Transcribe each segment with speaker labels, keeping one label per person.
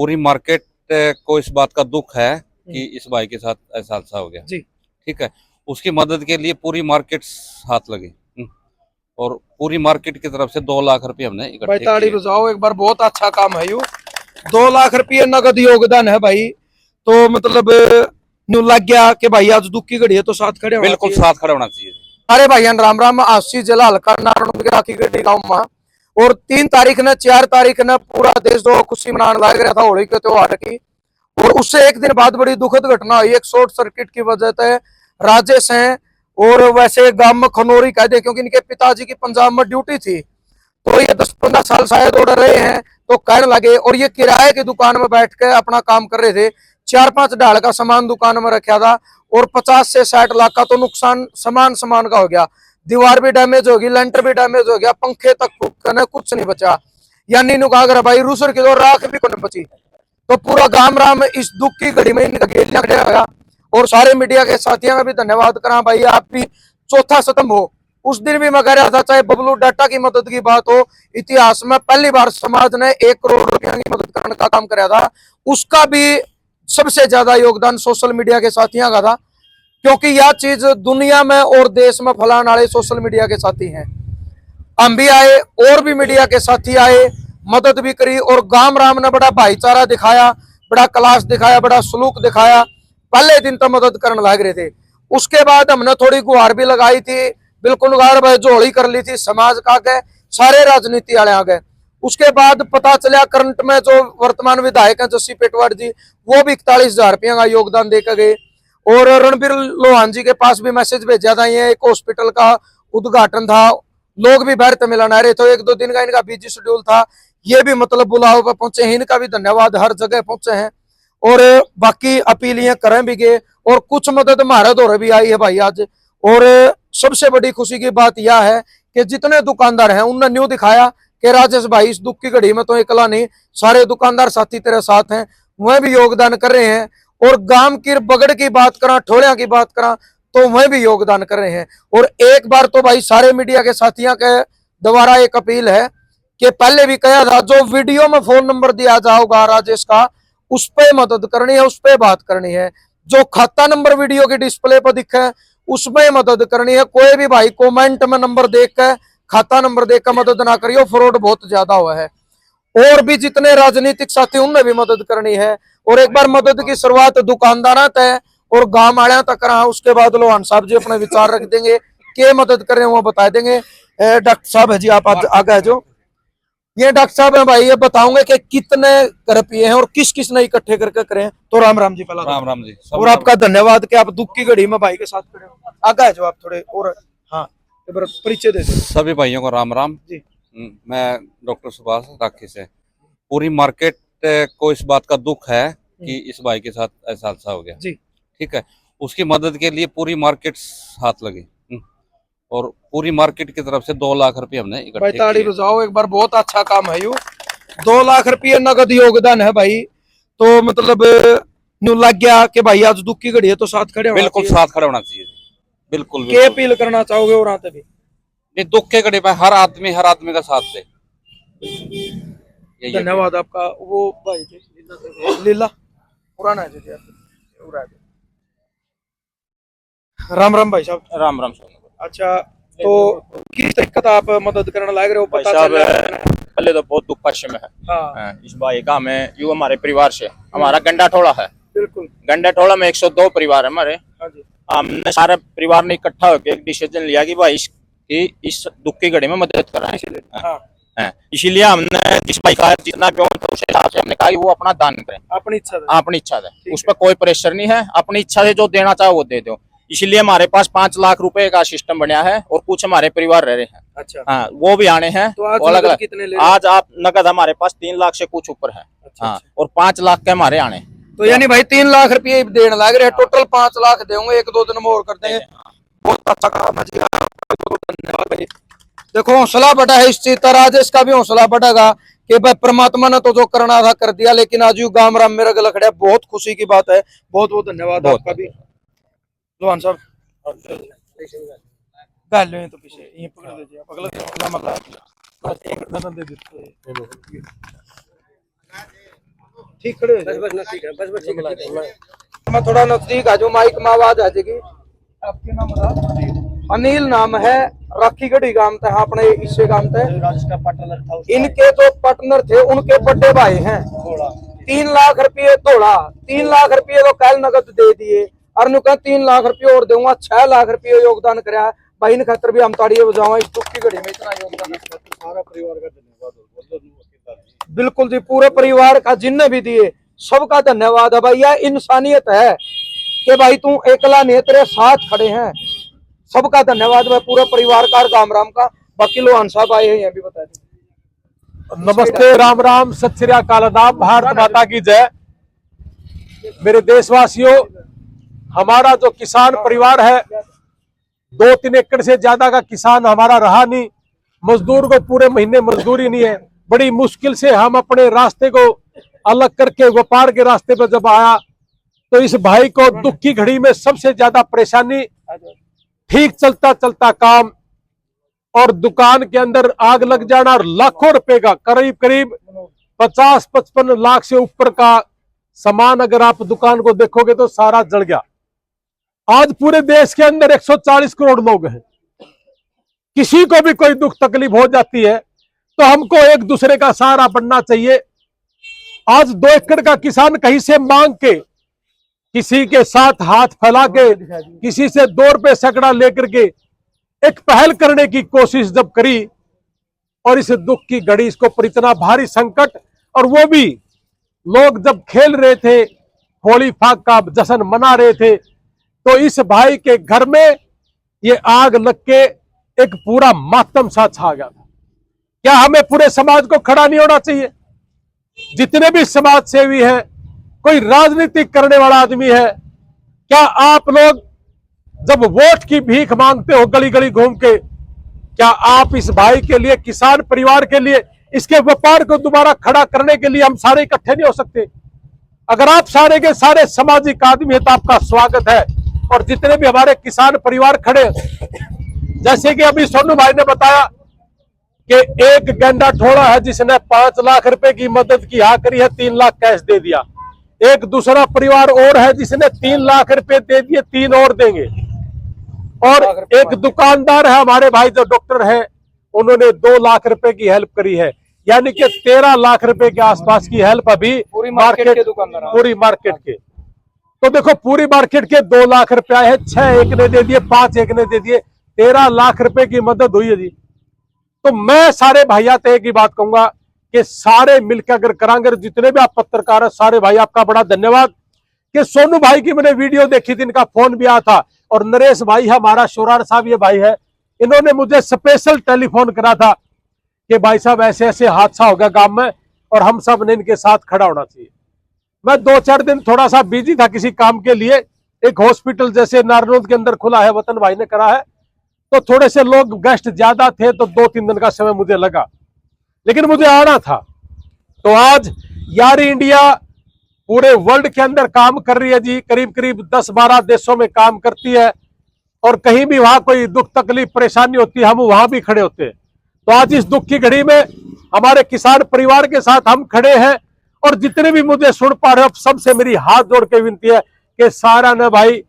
Speaker 1: पूरी मार्केट को इस बात का दुख है कि इस भाई के साथ ऐसा हादसा हो गया
Speaker 2: जी।
Speaker 1: ठीक है। उसकी मदद के लिए पूरी मार्केट हाथ लगी और पूरी मार्केट की तरफ से 2 लाख रुपए हमने
Speaker 2: भाई
Speaker 1: इकट्ठे
Speaker 2: ताड़ी
Speaker 1: किए।
Speaker 2: बजाओ एक बार, बहुत अच्छा काम है यू। 2 लाख रुपये नगद योगदान है भाई। तो मतलब न्यू लग गया कि भाई आज दुख की घड़ी है तो साथ खड़े होना
Speaker 1: बिल्कुल
Speaker 2: चाहिए।
Speaker 1: साथ खड़ा होना चाहिए।
Speaker 2: अरे भाई राम राम, आशीष जिला हल्का नारायण के राखी गड्डी गाँव में। और 3 तारीख ने 4 तारीख ने पूरा देश जो खुशी मनाने लग रहा था होली के त्योहार की। और उससे एक दिन बाद बड़ी दुखद घटना हुई, एक शॉर्ट सर्किट की वजह से राजेश हैं और वैसे गांव में खनौरी कह दे क्योंकि इनके पिताजी की पंजाब में ड्यूटी थी, तो ये 10-15 साल शायद उड़ रहे हैं। तो कहने लगे, और ये किराए की दुकान में बैठ के अपना काम कर रहे थे। 4-5 ढाल का सामान दुकान में रखा था और 50 से 60 लाख का तो नुकसान सामान का हो गया। दीवार भी डैमेज होगी, लेंटर भी डैमेज हो गया, पंखे तक कुछ नहीं बचा। यानी नुका भाई रूसर की तो राख भी नहीं बची। तो पूरा गांव राम इस दुख की घड़ी में घेलिया खड़ा होगा। और सारे मीडिया के साथियों का भी धन्यवाद करा भाई, आप भी चौथा स्तंभ हो। उस दिन भी मैं कह रहा था, चाहे बबलू डाटा की मदद की बात हो, इतिहास में पहली बार समाज ने 1 करोड़ रुपया की मदद करने का काम कराया था। उसका भी सबसे ज्यादा योगदान सोशल मीडिया के साथियों का था, क्योंकि यह चीज दुनिया में और देश में फैलाने वाले सोशल मीडिया के साथी हैं। हम भी आए और भी मीडिया के साथी आए, मदद भी करी और गांव राम ने बड़ा भाईचारा दिखाया, बड़ा क्लास दिखाया, बड़ा सलूक दिखाया। पहले दिन तो मदद करने लग रहे थे। उसके बाद हमने थोड़ी गुहार भी लगाई थी, बिल्कुल गुहार भाई जोड़ी कर ली थी समाज का के सारे राजनीति वाले आ गए। उसके बाद पता चला करंट में जो वर्तमान विधायक हैं जस्सी पेटवाड़ जी, वो भी 41,000 रुपया का योगदान देकर गए। और रणबीर लोहान जी के पास भी मैसेज भेजा था, ये एक हॉस्पिटल का उद्घाटन था, लोग भी बाहर मिलन आ रहे थे, 1-2 दिन का इनका बिजी शेड्यूल था, ये भी मतलब बुलाव पर पहुंचे हैं। इनका भी धन्यवाद, हर जगह पहुंचे हैं। और बाकी अपील ये करें भी गए और कुछ मदद हमारे दौरे भी आई है भाई आज। और सबसे बड़ी खुशी की बात यह है कि जितने दुकानदार हैं उनने न्यू दिखाया कि राजेश भाई इस दुख की घड़ी में तो अकेला नहीं, सारे दुकानदार साथी तेरे साथ हैं, वह भी योगदान कर रहे हैं। और गांव की बगड़ की बात करा, ठोलिया की बात करा, तो वह भी योगदान कर रहे हैं। और एक बार तो भाई सारे मीडिया के साथियों के दोबारा एक अपील है कि पहले भी कहा था, जो वीडियो में फोन नंबर दिया जाओगा राजेश का, उस पर मदद करनी है, उस पर बात करनी है। जो खाता नंबर वीडियो के डिस्प्ले पर दिखे उसमें मदद करनी है। कोई भी भाई कमेंट में नंबर देख कर, खाता नंबर देख कर मदद ना करियो, फ्रॉड बहुत ज्यादा हुआ है। और भी जितने राजनीतिक साथी उनमें भी मदद करनी है। और एक बार मदद की शुरुआत दुकानदार तक और गांव वाले तक करा, उसके बाद लोहान साहब जी अपने विचार रख देंगे, क्या मदद करें वो बता देंगे। डॉक्टर साहब है जी, आप आगे है जो ये डॉक्टर साहब है भाई, ये बताऊंगे कि कितने कर पिए हैं और किस किस ने इकट्ठे करके करें। तो राम राम जी पहला
Speaker 1: राम राम जी।
Speaker 2: और आपका धन्यवाद कि आप दुख की घड़ी में भाई के साथ खड़े हो। आगे है जो आप थोड़े और हाँ परिचय दे दो
Speaker 1: सभी भाइयों को राम राम जी। मैं डॉक्टर सुभाष राखी से। पूरी मार्केट को इस बात का दुख है कि इस भाई के साथ ऐसा हादसा हो गया
Speaker 2: जी।
Speaker 1: ठीक है। उसकी मदद के लिए पूरी मार्केट हाथ लगी और पूरी मार्केट की तरफ से 2 लाख रुपए हमने इकट्ठे किए।
Speaker 2: ताड़ी बजाओ एक बार, बहुत अच्छा काम है यू। 2 लाख रुपये नगद योगदान है भाई। तो मतलब न्यू लग गया कि भाई आज दुख की घड़ी है तो साथ खड़े होना
Speaker 1: बिल्कुल
Speaker 2: चाहिए।
Speaker 1: साथ खड़ा होना चाहिए। बिल्कुल
Speaker 2: क्या अपील करना चाहोगे और आते भी
Speaker 1: ये दुख के घड़ी पे हर आदमी का साथ दे।
Speaker 2: धन्यवाद आपका। वो भाई लीला पुराना है जी। राम राम भाई साहब।
Speaker 3: राम राम।
Speaker 2: अच्छा, तो किस तरीके का आप मदद करने लग रहे हो? पता चल रहा है
Speaker 3: पहले तो बहुत दुख पक्ष में है।
Speaker 2: हाँ।
Speaker 3: इस भाई का हमें यू हमारे परिवार से, हमारा गंडा टोला है।
Speaker 2: बिल्कुल।
Speaker 3: गंडा टोला में 102 परिवार है हमारे।
Speaker 2: हाँ जी।
Speaker 3: हमने सारे परिवार ने इकट्ठा होकर एक डिसीजन लिया कि भाई इस दुख की घड़ी में मदद कराएं। इसीलिए हमने जिस भाई का जितना भी तो उस हिसाब से हमने कहा वो अपना दान करें, अपनी इच्छा है। उस पर कोई प्रेशर नहीं है, अपनी इच्छा से जो देना चाहे वो दे दो। इसीलिए हमारे पास 5 लाख रुपए का सिस्टम बना है और कुछ हमारे परिवार रह रहे हैं।
Speaker 2: अच्छा।
Speaker 3: हाँ, वो भी आने हैं।
Speaker 2: तो आज
Speaker 3: अलग
Speaker 2: कितने ले
Speaker 3: आज आप नकद हमारे पास 3 लाख से कुछ ऊपर है।
Speaker 2: अच्छा,
Speaker 3: हाँ, और 5 लाख के हमारे आने।
Speaker 2: तो यानी भाई 3 लाख रुपये देने लग रहे हैं, टोटल 5 लाख देंगे, 1-2 दिन में और कर देंगे। बहुत अच्छा काम है जी, धन्यवाद भाई। देखो हौसला बढ़ा है इस चीज का, राजेश का भी हौसला बढ़ेगा कि भाई परमात्मा ने तो जो करना था कर दिया, लेकिन आज यू गांव राम मेरा गला खड़ा, बहुत खुशी की बात है। बहुत बहुत धन्यवाद आपका भी लोहान साहब। तो पीछे ये पकड़ दीजिए, पकड़ दे ठीक खड़े हो जाओ। बस ठीक है, बस ठीक है। मैं थोड़ा नजदीक आ जाऊँ, माइक में आवाज आ जाएगी। आपके नाम बता। अनिल नाम है, राखीगढ़ी गांव था अपने इससे गांव थे। पार्टनर था, इनके जो पार्टनर थे उनके बड़े भाई हैं। 3 लाख रुपये तोड़ा, 3 लाख रुपये तो कल नगद दे दिए और नु 3 लाख रुपये और दूंगा, 6 लाख रुपये योगदान कराया भाई। इन खातर भी हम ताड़ियां बजावा, इस दुख की घड़ी में इतना योगदान। सारा परिवार का धन्यवाद। बिल्कुल जी, पूरे परिवार का जिनने भी दिए सबका धन्यवाद है भाई। यह इंसानियत है कि भाई तू एकला नहीं, तेरे साथ खड़े हैं, सबका धन्यवाद भाई, पूरे परिवार का और गाम राम का। बाकी लोहान साहब आए हैं, ये भी बता दें।
Speaker 4: नमस्ते, राम राम, सत श्री अकाल, आदाब, भारत माता की जय। मेरे देशवासियों, हमारा जो किसान परिवार है, 2-3 एकड़ से ज्यादा का किसान हमारा रहा नहीं। मजदूर को पूरे महीने मजदूरी नहीं है। बड़ी मुश्किल से हम अपने रास्ते को अलग करके व्यापार के रास्ते पर जब आया तो इस भाई को दुख की घड़ी में सबसे ज्यादा परेशानी, ठीक चलता चलता काम और दुकान के अंदर आग लग जाना और लाखों रुपए का, करीब करीब 50-55 लाख से ऊपर का सामान अगर आप दुकान को देखोगे तो सारा जल गया। आज पूरे देश के अंदर 140 करोड़ लोग हैं। किसी को भी कोई दुख तकलीफ हो जाती है तो हमको एक दूसरे का सहारा बनना चाहिए। आज 2 एकड़ का किसान कहीं से मांग के, किसी के साथ हाथ फैला के, किसी से 2 रुपए सैकड़ा लेकर के एक पहल करने की कोशिश जब करी और इस दुख की घड़ी, इसको पर इतना भारी संकट, और वो भी लोग जब खेल रहे थे, होली फाग का जश्न मना रहे थे, तो इस भाई के घर में ये आग लग के एक पूरा मातम सा छा गया था। क्या हमें पूरे समाज को खड़ा नहीं होना चाहिए? जितने भी समाज सेवी हैं, कोई राजनीतिक करने वाला आदमी है, क्या आप लोग जब वोट की भीख मांगते हो गली गली घूम के, क्या आप इस भाई के लिए, किसान परिवार के लिए, इसके व्यापार को दोबारा खड़ा करने के लिए हम सारे इकट्ठे नहीं हो सकते? अगर आप सारे के सारे सामाजिक आदमी है तो आपका स्वागत है। और जितने भी हमारे किसान परिवार खड़े, जैसे कि अभी सोनू भाई ने बताया कि एक गेंडा ठोड़ा है जिसने 5 लाख रुपए की मदद की, हाँ करी है, 3 लाख कैश दे दिया। एक दूसरा परिवार और है जिसने 3 लाख रुपए दे दिए, 3 और देंगे। और एक दुकानदार है हमारे भाई जो डॉक्टर है, उन्होंने 2 लाख रुपए की हेल्प करी है। यानी कि 13 लाख रुपए के आसपास की हेल्प अभी पूरी मार्केट के। तो देखो, पूरी मार्केट के 2 लाख रुपया है, 6 एक ने दे दिए, 5 एक ने दे दिए, 13 लाख रुपए की मदद हुई है जी। तो मैं सारे भाइयों से एक ही बात कहूंगा कि सारे मिलकर अगर करांगे, जितने भी आप पत्रकार हैं, सारे भाई आपका बड़ा धन्यवाद। कि सोनू भाई की मैंने वीडियो देखी थी, इनका फोन भी आया था, और नरेश भाई है हमारा, शोरार साहब ये भाई है, इन्होंने मुझे स्पेशल टेलीफोन करा था कि भाई साहब ऐसे ऐसे हादसा हो गया गांव में और हम सब ने इनके साथ खड़ा होना चाहिए। मैं 2-4 दिन थोड़ा सा बिजी था किसी काम के लिए, एक हॉस्पिटल जैसे नारनौल के अंदर खुला है, वतन भाई ने करा है, तो थोड़े से लोग गेस्ट ज्यादा थे, तो 2-3 दिन का समय मुझे लगा, लेकिन मुझे आना था। तो आज यारी इंडिया पूरे वर्ल्ड के अंदर काम कर रही है जी, करीब करीब 10-12 देशों में काम करती है, और कहीं भी वहां कोई दुख तकलीफ परेशानी होती है, हम वहां भी खड़े होते हैं। तो आज इस दुख की घड़ी में हमारे किसान परिवार के साथ हम खड़े हैं, और जितने भी मुझे सुन पा रहे हो, सबसे मेरी हाथ जोड़ के विनती है कि सारा न भाई,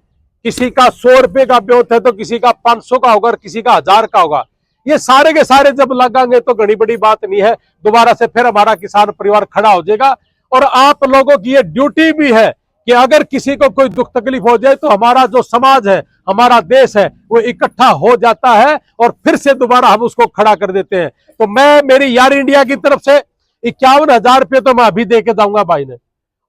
Speaker 4: किसी का 100 रुपए का ब्योत है तो किसी का 500 का होगा और किसी का 1000 का होगा। ये सारे के सारे जब लगाएंगे तो घड़ी बड़ी बात नहीं है, दोबारा से फिर हमारा किसान परिवार खड़ा हो जाएगा। और आप लोगों की ये ड्यूटी भी है कि अगर किसी को कोई दुख तकलीफ हो जाए तो हमारा जो समाज है, हमारा देश है, वो इकट्ठा हो जाता है और फिर से दोबारा हम उसको खड़ा कर देते हैं। तो मैं, मेरी यार इंडिया की तरफ से 51,000 रुपये तो मैं अभी दे के जाऊंगा भाई ने,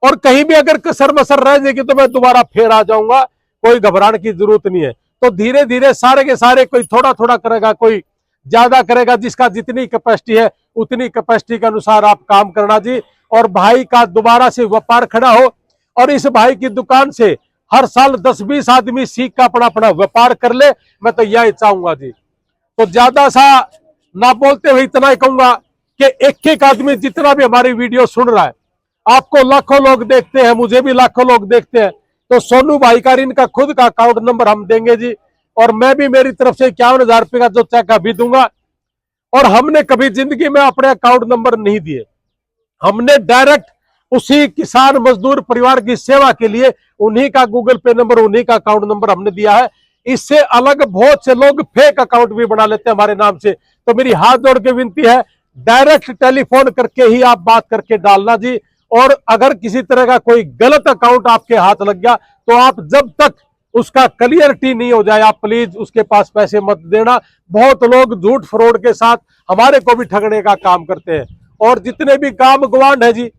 Speaker 4: और कहीं भी अगर कसर मसर रह जाएगी तो मैं दोबारा फिर आ जाऊंगा, कोई घबराने की जरूरत नहीं है। तो धीरे धीरे सारे के सारे, कोई थोड़ा थोड़ा करेगा, कोई ज्यादा करेगा, जिसका जितनी कैपेसिटी है उतनी कैपेसिटी के अनुसार आप काम करना जी। और भाई का दोबारा से व्यापार खड़ा हो, और इस भाई की दुकान से हर साल 10-20 आदमी सीख का अपना अपना व्यापार कर ले, मैं तो यही चाहूंगा जी। तो ज्यादा सा ना बोलते हुए इतना ही कहूंगा कि एक एक आदमी जितना भी हमारी वीडियो सुन रहा है, आपको लाखों लोग देखते हैं, मुझे भी लाखों लोग देखते हैं, तो सोनू भाई का इनका खुद का अकाउंट नंबर हम देंगे जी, और मैं भी मेरी तरफ से 51,000 रुपये का जो चेक अभी दूंगा। और हमने कभी जिंदगी में अपने अकाउंट नंबर नहीं दिए, हमने डायरेक्ट उसी किसान मजदूर परिवार की सेवा के लिए उन्हीं का गूगल पे नंबर, उन्हीं का अकाउंट नंबर हमने दिया है। इससे अलग बहुत से लोग फेक अकाउंट भी बना लेते हैं हमारे नाम से। तो मेरी हाथ जोड़ के विनती है, डायरेक्ट टेलीफोन करके ही आप बात करके डालना जी। और अगर किसी तरह का कोई गलत अकाउंट आपके हाथ लग गया तो आप जब तक उसका क्लियरिटी नहीं हो जाए आप प्लीज उसके पास पैसे मत देना। बहुत लोग झूठ फ्रॉड के साथ हमारे को भी ठगने का काम करते हैं। और जितने भी गांव गवांड है जी,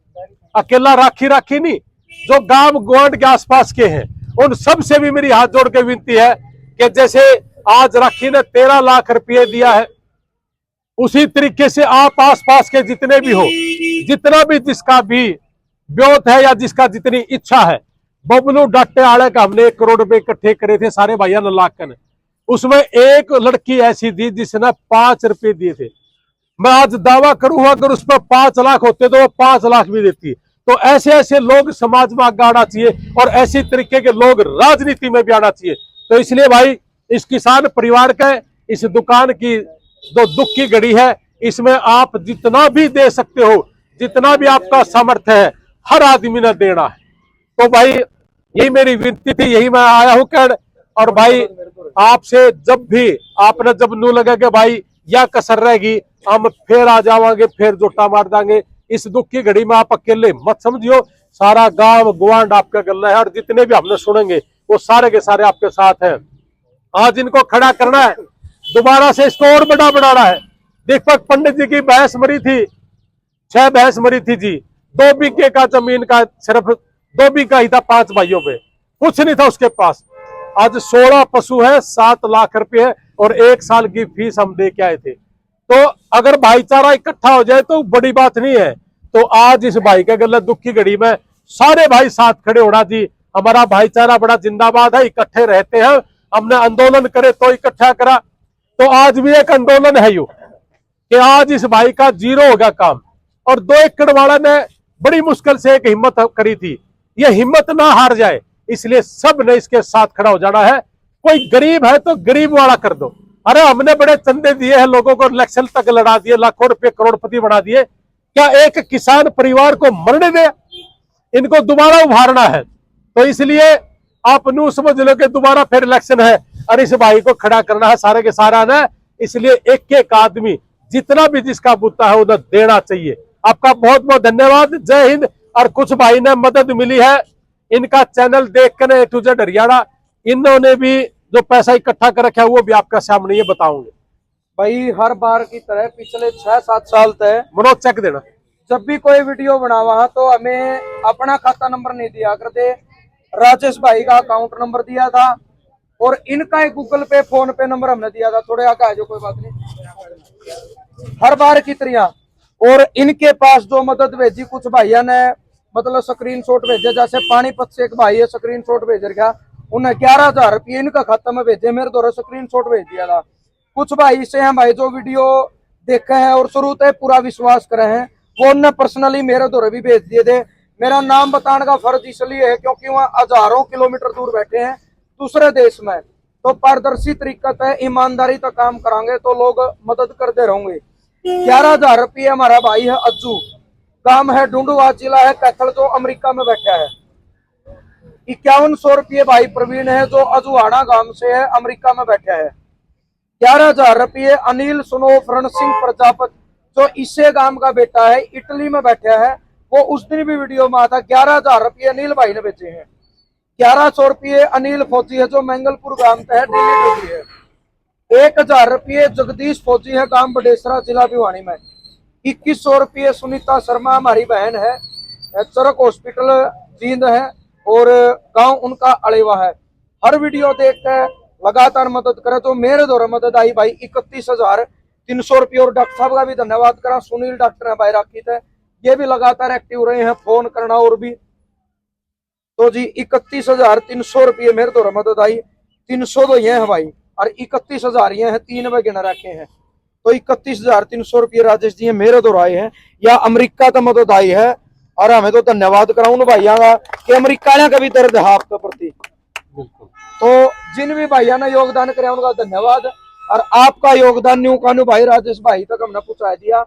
Speaker 4: अकेला राखी नहीं, जो गांव गवांड के आसपास के हैं उन सब से भी मेरी हाथ जोड़ के विनती है कि जैसे आज राखी ने 13 लाख रुपये दिया है, उसी तरीके से आप आसपास के जितने भी हो, जितना भी जिसका भी ब्योत है या जिसका जितनी इच्छा है, बबलू डाटे आले का हमने 1 करोड़ रुपए इकट्ठे करे थे सारे भाइयों ने लाखन। उसमें एक लड़की ऐसी थी जिसने 5 रुपए दिए थे। मैं आज दावा करूंगा अगर उस पर 5 लाख होते तो वो 5 लाख भी देती। तो ऐसे ऐसे लोग समाज में आगे आना चाहिए और ऐसी तरीके के लोग राजनीति में भी आना चाहिए। तो इसलिए भाई इस किसान परिवार के इस दुकान की जो दुख की घड़ी है, इसमें आप जितना भी दे सकते हो, जितना भी आपका सामर्थ्य है, हर आदमी ने देना है। तो भाई यही मेरी विनती थी, यही मैं आया हूं कह। और भाई आपसे जब भी आपने जब नू लगे कि भाई या कसर रहेगी, हम फिर आ जावांगे, फिर जोटा मार देंगे। इस दुख की घड़ी में आप अकेले मत समझियो, सारा गांव गुआंड आपका गला है और जितने भी हमने सुनेंगे वो सारे के सारे आपके साथ हैं। आज इनको खड़ा करना है, दोबारा से इसको और बड़ा बनाना है। दीपक पंडित जी की भैंस मरी थी, 6 भैंस मरी थी जी, 2 बीघे का जमीन का सिर्फ 2 बीघा ही था 5 भाइयों पे, कुछ नहीं था उसके पास। आज 16 पशु है, 7 लाख रुपए है और 1 साल की फीस हम दे के आए थे। तो अगर भाईचारा इकट्ठा हो जाए तो बड़ी बात नहीं है। तो आज इस भाई के गले दुख की घड़ी में सारे भाई साथ खड़े होना जी। हमारा भाईचारा बड़ा जिंदाबाद है, इकट्ठे रहते हैं। हमने आंदोलन करे तो इकट्ठा करा, तो आज भी एक आंदोलन है यू कि आज इस भाई का 0 हो गया काम। और 2 एकड़ वाला ने बड़ी मुश्किल से एक हिम्मत करी थी, ये हिम्मत ना हार जाए, इसलिए सब ने इसके साथ खड़ा हो जाना है। कोई गरीब है तो गरीब वाला कर दो। अरे हमने बड़े चंदे दिए हैं, लोगों को इलेक्शन तक लड़ा दिए, लाखों रुपए करोड़पति बना दिए, क्या एक किसान परिवार को मरने दे? इनको दोबारा उभारना है। तो इसलिए आप नू समझ लो कि दोबारा फिर इलेक्शन है और इस भाई को खड़ा करना है सारे के सारा ने। इसलिए एक एक आदमी जितना भी जिसका बुता है उन्हें देना चाहिए। आपका बहुत बहुत धन्यवाद, जय हिंद। और कुछ भाई ने मदद मिली है, इनका चैनल देख कर A to Z हरियाणा, इन्होंने भी जो पैसा इकट्ठा कर रखा है वो भी आपका सामने ये बताऊंगे।
Speaker 2: भाई हर बार की तरह पिछले 6-7 साल तक
Speaker 4: मनोज चेक देना,
Speaker 2: जब भी कोई वीडियो बनावा तो हमें अपना खाता नंबर नहीं दिया करते, राजेश भाई का अकाउंट नंबर दिया था और इनका एक गूगल पे फोन पे नंबर हमने दिया था। थोड़े आगे आ जाओ, कोई बात नहीं, हर बार की तरह। और इनके पास जो मदद भेजी कुछ भाइयों ने मतलब स्क्रीनशॉट भेजे, जैसे पानीपत से एक भाई है स्क्रीनशॉट भेज रखा, उन्हें 11,000 रुपये इनका खाता में भेजे, मेरे द्वारा स्क्रीनशॉट भेज दिया था। कुछ भाई से हैं भाई जो वीडियो देखे हैं और शुरू से पूरा विश्वास करे हैं, वो उन्हें पर्सनली मेरे द्वारा भी भेज दिए थे। मेरा नाम बताने का फर्ज इसलिए है क्योंकि वहाँ हजारों किलोमीटर दूर बैठे हैं दूसरे देश में, तो पारदर्शी तरीका से ईमानदारी तक काम करांगे तो लोग मदद करते रहेंगे। 11,000 रुपये हमारा भाई है अज्जू, गांव है ढूंढुआ, जिला है कैथल, जो अमेरिका में बैठा है। 5100 रुपये भाई प्रवीण है जो अजुआना गांव से है, अमेरिका में बैठा है। 11,000 रुपये अनिल सुनोफ रण सिंह प्रजापति जो इसे गांव का बेटा है, इटली में बैठा है, वो उस दिन भी वीडियो में आता। 11,000 रुपये अनिल भाई ने भेजे हैं। 1100 रुपये अनिल फौजी है जो मंगलपुर गांव से है, दिल्ली ड्यूटी है। 1,000 रुपये जगदीश फौजी है, गांव बडेसरा, जिला भिवानी में। 2100 रुपये सुनीता शर्मा हमारी बहन है, चरक हॉस्पिटल जींद है और गांव उनका अड़ेवा है। हर वीडियो देख कर लगातार मदद करे तो मेरे द्वारा मदद आई भाई 31,300 रुपये। और डॉक्टर साहब का भी धन्यवाद करा, सुनील डॉक्टर है भाई राखी थे, ये भी लगातार एक्टिव रहे हैं, फोन करना और भी। तो जी 31,300 रुपये मेरे द्वारा मदद आई। 300 तो ये है भाई और 31,000 ये है, 3 में गिना रखे हैं। तो 31,300 रुपये राजेश जी मेरे द्वारा आए हैं, या अमेरिका तो मदद आई है। और हमें तो धन्यवाद कराऊं भाइयों का कि अमेरिका का भी दर्द है आपके प्रति। तो जिन भी भाइयों ने योगदान करे उनका धन्यवाद। और आपका योगदान न्यू कानू भाई राजेश भाई तक हमने पहुंचा दिया।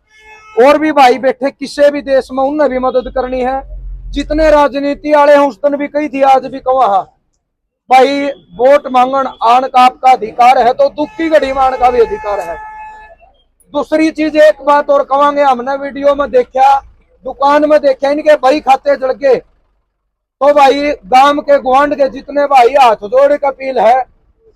Speaker 2: और भी भाई बैठे किसी भी देश में, उन्हें भी मदद करनी है जितने राजनीति वाले हैं उस दिन भी कही थी, आज भी कहा भाई वोट मांगन आन का आपका अधिकार है, तो दुख की घड़ी में आन का भी अधिकार है। दूसरी चीज एक बात और कहेंगे, हमने वीडियो में देखा, दुकान में देखा, इनके भाई खाते जल गए, तो भाई गांव के गुआंढ के जितने भाई हाथ जोड़ के अपील है,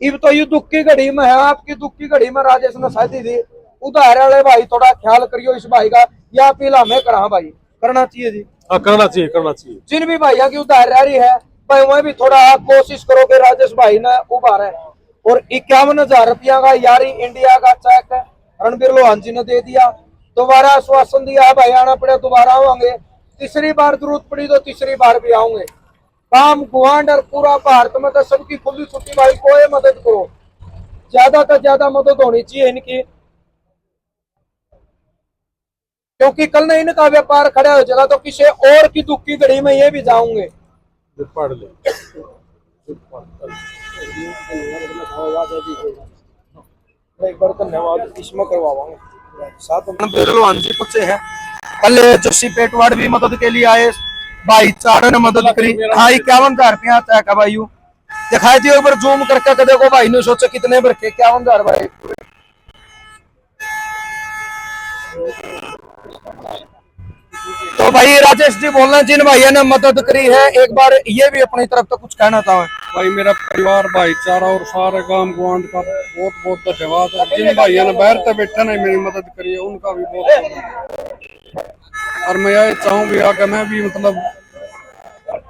Speaker 2: इब तो ये दुख की घड़ी में है, आपकी दुख की घड़ी में राजेश ने शादी दी, उधार वाले भाई थोड़ा ख्याल करियो इस भाई का, यह अपील हमें करा भाई, करना चाहिए जी।
Speaker 4: हाँ, करना चाहिए, करना चाहिए।
Speaker 2: जिन भी भैया की उधारदारी है भाई वह भी थोड़ा कोशिश करो कि राजेश भाई ने उभार है। और 51,000 रुपया का यारी इंडिया का चेक रणबीर लोहान जी ने दे दिया, दोबारा आश्वासन दिया भाई आना पड़े दोबारा आवांगे, तीसरी बार जरूरत पड़ी तो तीसरी बार भी आऊंगे। काम गुआंढ और पूरा भारत में तो सबकी खुली छुट्टी भाई, कोई मदद करो, ज्यादा से ज्यादा मदद होनी चाहिए इनकी, क्योंकि कल नहीं इनका व्यापार खड़ा हो जाएगा तो किसी और की दुख की घड़ी में ये भी जाऊंगे।
Speaker 4: पढ़ ले।
Speaker 2: एक बार धन्यवाद इसमें करवावांगे, साथ में जी पूछे हैं कल जस्सी पेटवाड़ भी मदद के लिए आए, भाईचारे ने मदद करी। हाँ 51,000 रुपया आता है भाई, दिखाई दियो एक बार जूम करके देखो भाई ने सोचा कितने भर के 51,000 भाई। तो भाई राजेश जी बोलना, जिन भाइयों ने मदद करी है एक बार ये भी अपनी तरफ तो कुछ कहना था।
Speaker 5: भाई मेरा परिवार भाईचारा और सारे गांव गुआंढ का बहुत बहुत धन्यवाद है। जिन भाइयों ने बाहर तक बैठे नहीं मेरी मदद करी है उनका भी बहुत, और मैं यही चाहूंगी आगे मैं भी मतलब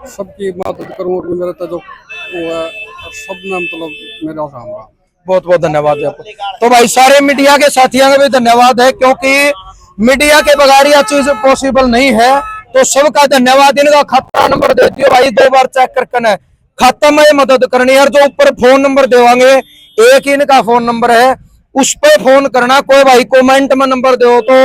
Speaker 5: सबकी मदद करूँ और मेरा तो जो वो है और सब ने मतलब मेरा सामना।
Speaker 2: बहुत बहुत धन्यवाद आपको। तो भाई सारे मीडिया के साथियों का भी धन्यवाद है, क्योंकि मीडिया के बगैर यह चीज पॉसिबल नहीं है, तो सबका धन्यवाद। इनका खाता नंबर दे दियो भाई, 2 बार चेक करके खाता में मदद करनी है। और जो ऊपर फोन नंबर देवांगे, एक ही इनका फोन नंबर है, उस पे फोन करना। कोई भाई कमेंट में नंबर दो तो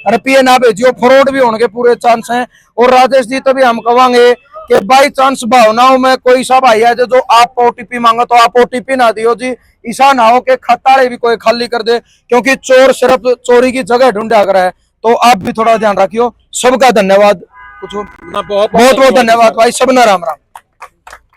Speaker 2: रुपये ना भेजियो, फ्रॉड भी होने के पूरे चांस हैं। और राजेश जी तभी हम कहेंगे कि बाई चांस भावनाओं में कोई सा भाई है जो आप ओटीपी मांगो तो आप ओटीपी ना दियो जी, ऐसा ना हो कि खाता भी कोई खाली कर दे, क्योंकि चोर सिर्फ चोरी की जगह ढूंढा कर है। तो आप भी थोड़ा ध्यान रखियो। सबका धन्यवाद, कुछ बहुत बहुत धन्यवाद भाई, सबना राम राम।